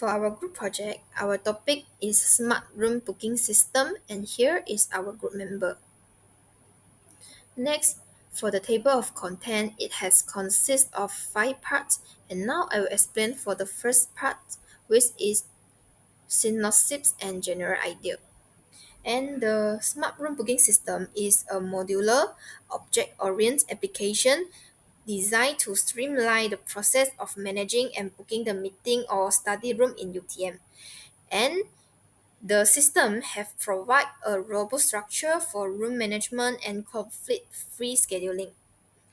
For our group project, our topic is Smart Room Booking System, and here is our group member. Next, for the table of content, it has consists of 5 parts, and now I will explain for the first part, which is synopsis and general idea. And the Smart Room Booking System is a modular, object-oriented application designed to streamline the process of managing and booking the meeting or study room in UTM. And the system have provide a robust structure for room management and conflict-free scheduling.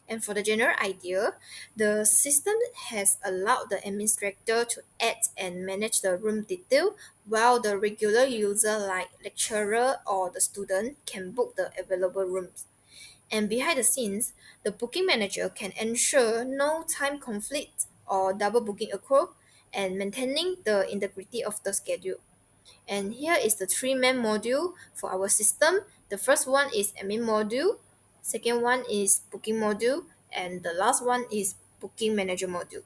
And for the general idea, the system has allowed the administrator to add and manage the room detail, while the regular user like lecturer or the student can book the available rooms. And behind the scenes, the booking manager can ensure no time conflict or double booking occur and maintaining the integrity of the schedule. And here is the three main module for our system. The first one is admin module, second one is booking module, and the last one is booking manager module.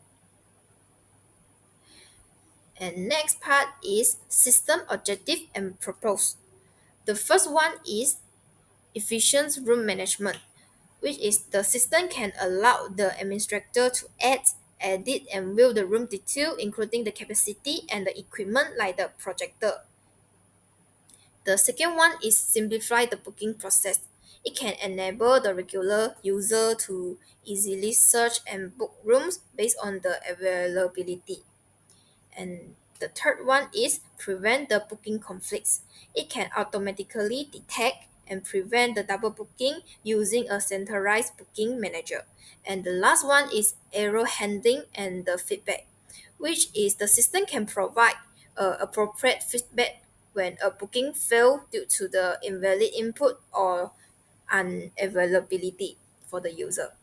And next part is system objective and purpose. The first one is efficient room management, which is the system can allow the administrator to add, edit, and view the room detail, including the capacity and the equipment like the projector. The second one is simplify the booking process. It can enable the regular user to easily search and book rooms based on the availability. And the third one is prevent the booking conflicts. It can automatically detect and prevent the double booking using a centralized booking manager. And the last one is error handling and the feedback, which is the system can provide appropriate feedback when a booking fail due to the invalid input or unavailability for the user.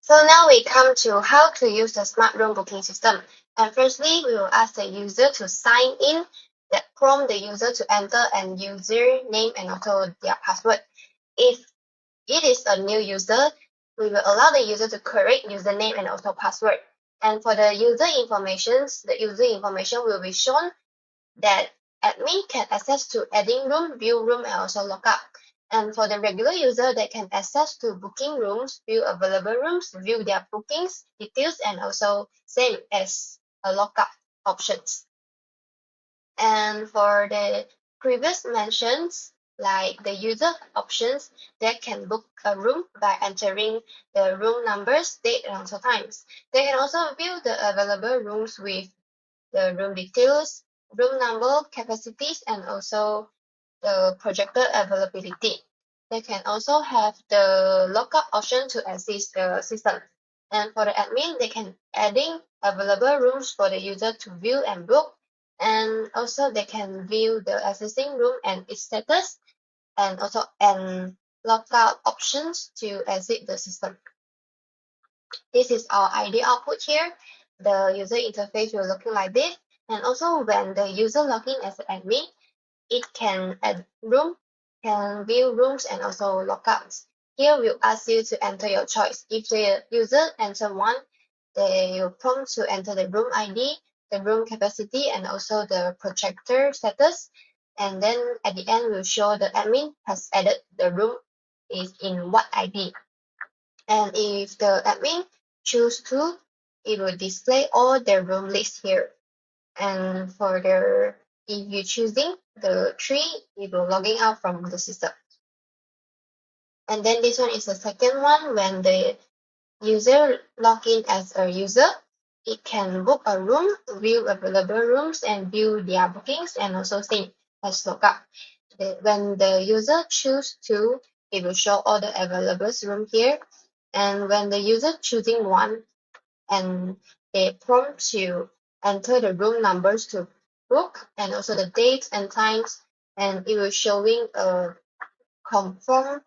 So now we come to how to use the smart room booking system. And firstly, we will ask the user to sign in, that prompt the user to enter an username and also their password. If it is a new user, we will allow the user to create username and also password. And for the user information will be shown that admin can access to adding room, view room, and also lockup. And for the regular user, they can access to booking rooms, view available rooms, view their bookings details, and also same as a lockup options. And for the previous mentions, like the user options, they can book a room by entering the room numbers, date, and also times. They can also view the available rooms with the room details, room number, capacities, and also the projector availability. They can also have the lockup option to access the system. And for the admin, they can adding available rooms for the user to view and book. And also they can view the existing room and its status, and also lockout options to exit the system. This is our ID output here. The user interface will looking like this. And also when the user login as an admin, it can add room, can view rooms, and also lockouts. Here we'll ask you to enter your choice. If the user enter one, they will prompt to enter the room ID, the room capacity, and also the projector status. And then at the end, we'll show the admin has added the room is in what ID. And if the admin choose to, it will display all the room list here. And for the if you choosing the tree, it will logging out from the system. And then this one is the second one. When the user log in as a user, it can book a room, view available rooms, and view their bookings, and also same as lookup. When the user choose to, it will show all the available room here. And when the user choosing one, and they prompt to enter the room numbers to book, and also the dates and times, and it will showing a confirm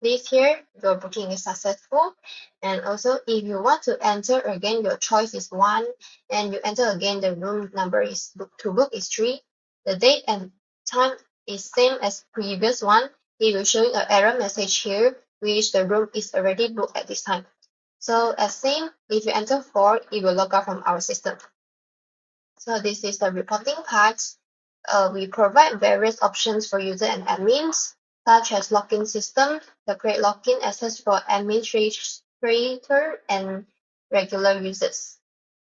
this here, your booking is successful. And also if you want to enter again, your choice is 1, and you enter again, the room number is book is 3, the date and time is same as previous one. It will showing an error message here, which the room is already booked at this time. So as same, if you enter 4, it will log out from our system. So this is the reporting part. We provide various options for user and admins, such as login system, the create login access for administrator and regular users.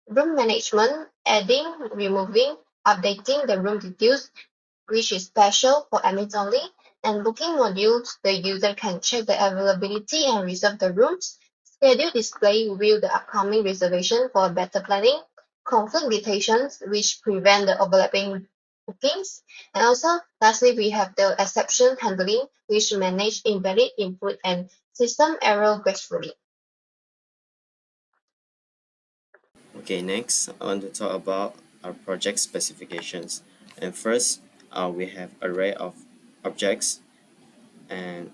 Room management, adding, removing, updating the room details, which is special for admins only, and booking modules, the user can check the availability and reserve the rooms. Schedule display reveal the upcoming reservation for better planning. Conflict limitations, which prevent the overlapping bookings. And also, lastly, we have the exception handling, which manage invalid input and system error gracefully. Okay, next I want to talk about our project specifications. And first, we have array of objects and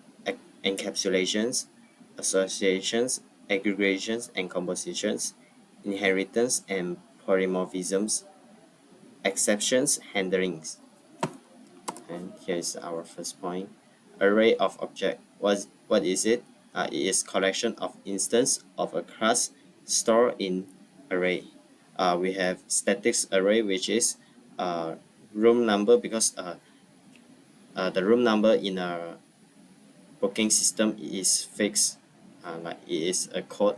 encapsulations, associations, aggregations and compositions, inheritance and polymorphisms, exceptions, handlings. And here's our first point. Array of object. What is it? It is collection of instance of a class stored in array. We have statics array, which is uh, room number, because the room number in a booking system is fixed, like it is a code.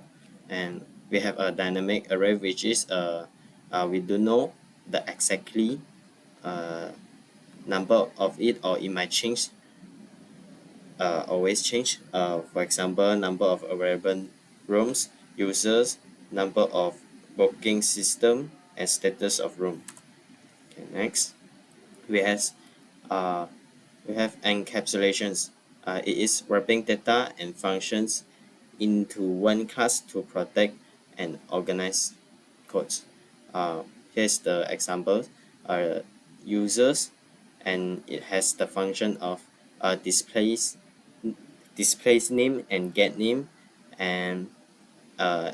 And we have a dynamic array, which is we don't know the exactly uh, number of it, or it might change, always change. For example, number of available rooms, users, number of booking system, and status of room. Okay, next we have uh, we have encapsulations. It is wrapping data and functions into one class to protect and organize codes. Uh, Here's the example. Users, and it has the function of displays name and get name, and uh,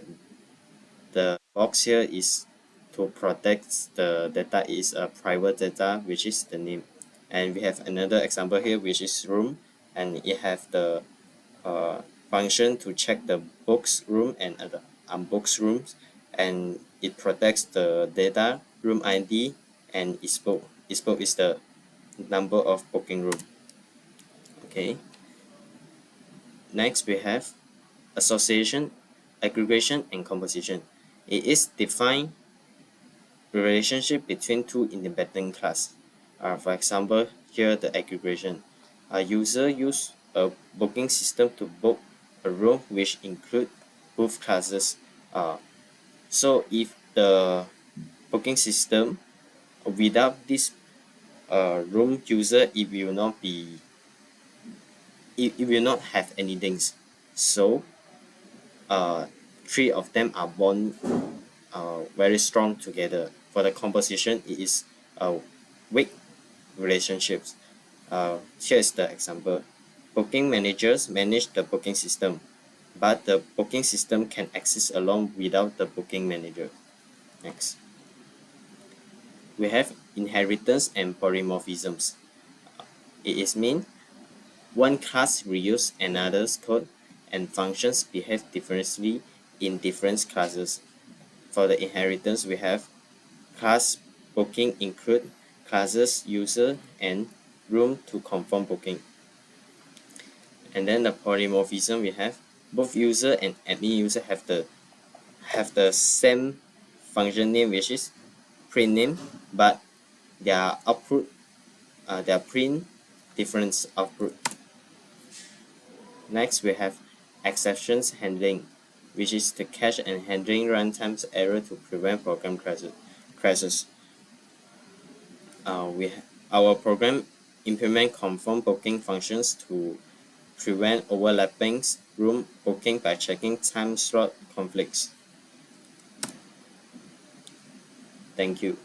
the box here is to protect the data is a private data, which is the name. And we have another example here, which is room, and it have the uh, function to check the books room and other unbooked rooms, and it protects the data room ID, and is the number of booking room. Okay, next we have association, aggregation and composition. It is define relationship between two independent class. For example, here the aggregation. A user use a booking system to book a room which include both classes. Uh, so if the booking system without this room user, it will not have anything. So uh, three of them are born very strong together. For the composition, it is weak relationships. Here is the example. Booking managers manage the booking system, but the booking system can exist alone without the booking manager. Next, we have inheritance and polymorphisms. It is mean one class reuse another's code, and functions behave differently in different classes. For the inheritance, we have class booking include classes user and room to confirm booking. And then the polymorphism, we have both user and admin user have the same function name, which is print name, but their output, their print different output. Next we have exceptions handling, which is to catch and handling runtime's error to prevent program crashes. Our program implement confirm booking functions to prevent overlapping room booking by checking time slot conflicts. Thank you.